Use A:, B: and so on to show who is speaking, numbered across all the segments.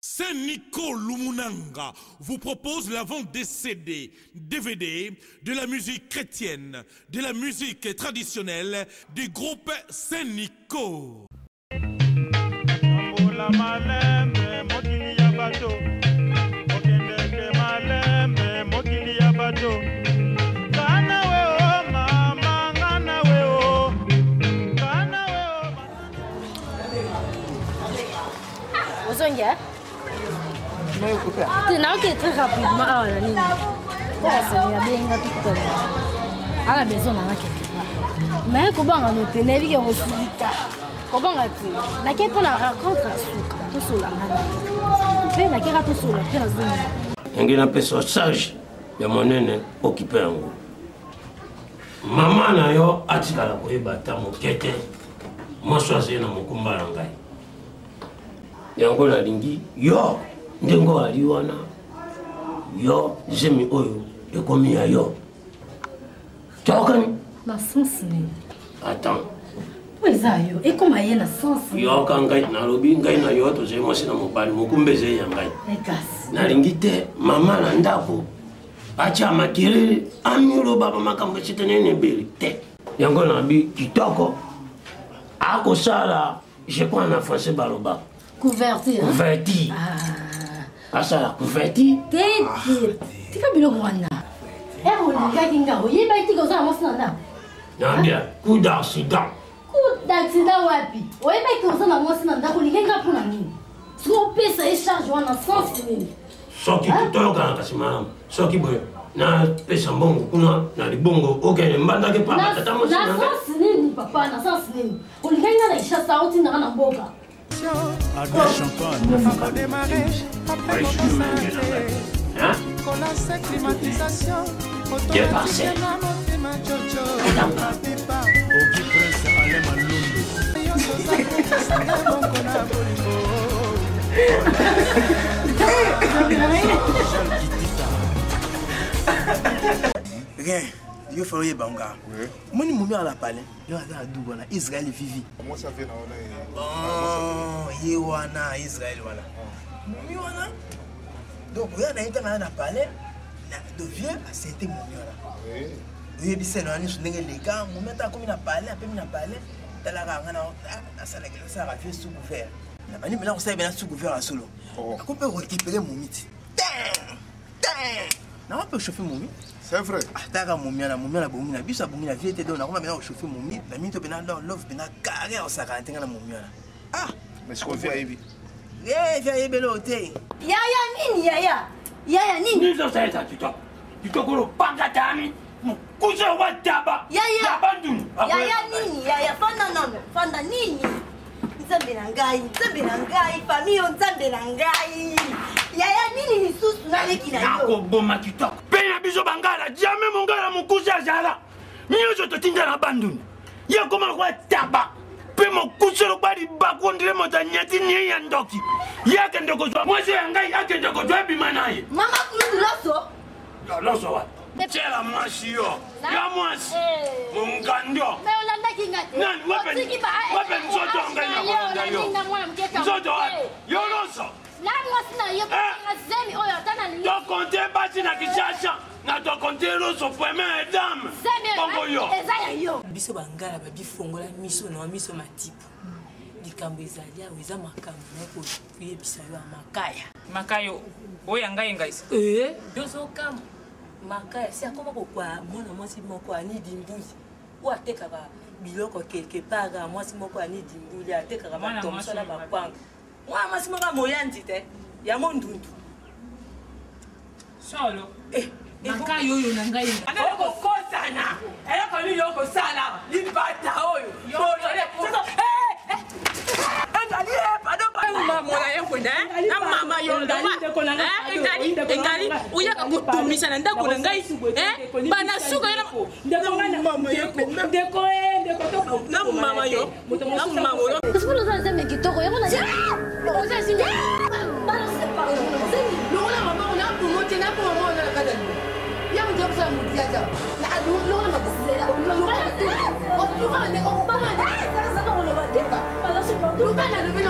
A: Saint-Nico Lumunanga vous propose la vente des CD, DVD, de la musique chrétienne, de la musique traditionnelle du groupe Saint-Nico.
B: Tu n'as que très rapidement à la ligne. Il y a bien un tout à la maison. Mais comment on a tenu les gens comment on a fait? La quête pour la rencontre tout sur la main. Mais la quête tout sur la zone.
C: Il y a une personne sage de mon aîné occupé en haut. Maman n'a yo atikala ko ebata mo kete. Moi choisir na mo kumbala ngai. Yango na lingi yo ndengo aliwana yo jemi oyo ekomi ya yo tokani
B: na sens ni
C: attends
B: pois ayo e como aí na sens
C: yo kangai na lobi ngai na yo to jemo sina mobali mukumbeze ya ngai
B: egas
C: na lingi te mama na ndako acha makiri amiro baba makambo chitenene beli te yango na bi kitoko ako sala je prends en français baloba
B: Couverture.
C: Couverture. Ah, ça la couverture.
B: Tu as bien le eh, on a dit que il va être comme ça, moi,
C: non, bien. Coup d'accident.
B: Coup d'accident, wapi. Oui, mais comme ça, moi, c'est un d'accord, il y a un peu de mine. Si on paie ça, il charge en sens.
C: Ce qui est tout le temps, c'est madame. Ce qui est na pesa mbongo kuna na libongo okay mbanda ke papa tata mo
B: na sens nini papa na sens nini ulikanga na isha sauti na kana mboka
A: Adwa champagne.
D: Il faut démarrer après
C: hein
D: qu'on a climatisation.
C: Quel parcelle
A: Ogi Prince Alema Lundu.
E: Rien. Dieu fait banga. Moi ni moumi à la palais. Yo a double na Israël vivi.
F: Comment ça fait na
E: bon, yewana Israël voilà. Moumi wana. Donc on a été na palais. De vieux à c'était moumi wana. Oui. Oui, bise no ani sunenge leka, moumi ta comme na palais, après na palais. Tala ranga na sala que ça a fait sous couvert. Na bani maintenant on sait bien sous couvert à solo. On peut récupérer moumi. Non, on peut chauffer moumi.
F: C'est vrai.
E: Ataka mumia na bomina biso bomina vie te donc on va maintenant chauffer mumia la minute bena dans love bena carré au sakantenga na mumia ah
F: mais ce qu'on fait ibi
E: via belo te
B: yaya nini
C: ni zo sai ta tu to ko panga tani kuja wa taba
B: yaya
C: bandu
B: yaya nini yaya fanda nini nzambe na ngai famille nzambe na ngai yaya nini lisusu na leki na yo
C: nakoboma kitoko pena biso bangala jamais mongala mokusi azala miyoso totinda na banduni ye koma kwa taba pe mokusi lokbali bakondile moto anyati nie ya ndoki ye akende kozwa mwasi ya ngai akende kozwa ebima na ye
B: mama kulutu
C: loso wa tiela mwasi yo ya mwasi mongandio
B: me olandaki nga te
C: nani wape nzoto ngai na kolonda yo nzoto yo loso
B: la mwasi na yo zemi oyo atana ni
C: tokonte basi na kishasha na tokonte loso pweme edame bongo yo
B: eza ya yo
G: biso bangala babifongola miso na miso matipu likambo ezali awo eza makambo nako yebisa yo makaya
H: makayo oyo ngai ngaisi
G: yozokama makaya si akoma kokwa mwana mwasi moko anidi mbuli o atekaka biloko quelque part mwasi moko anidi mbuli atekaka batomsola bakwanga mwana mwasi moko moyandi te ya mondundu
H: solo
G: makayo oyo na ngai okokosana eloko nini okosala libata oyo mama yo engali uyaka kotumisa na ndako na ngai banasuka mama yo
B: Lupa na lupa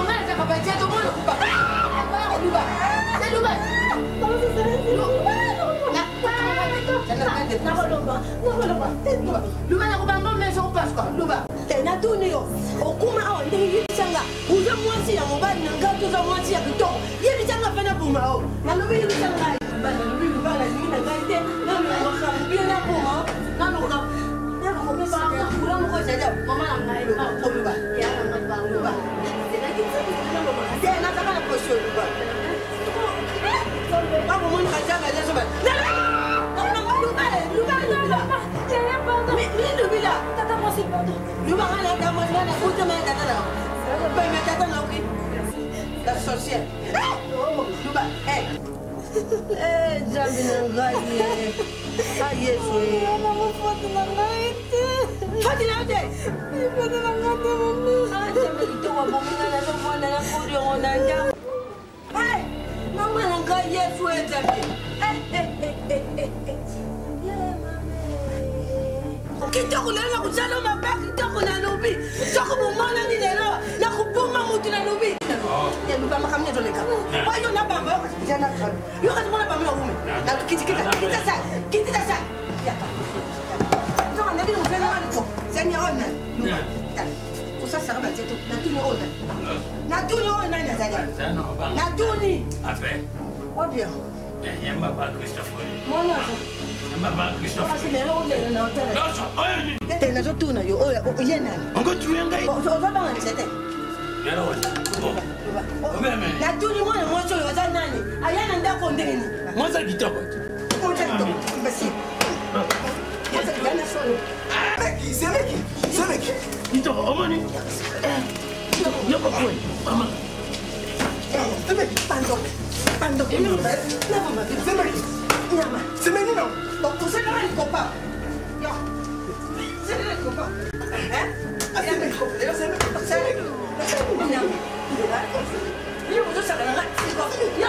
F: Yo,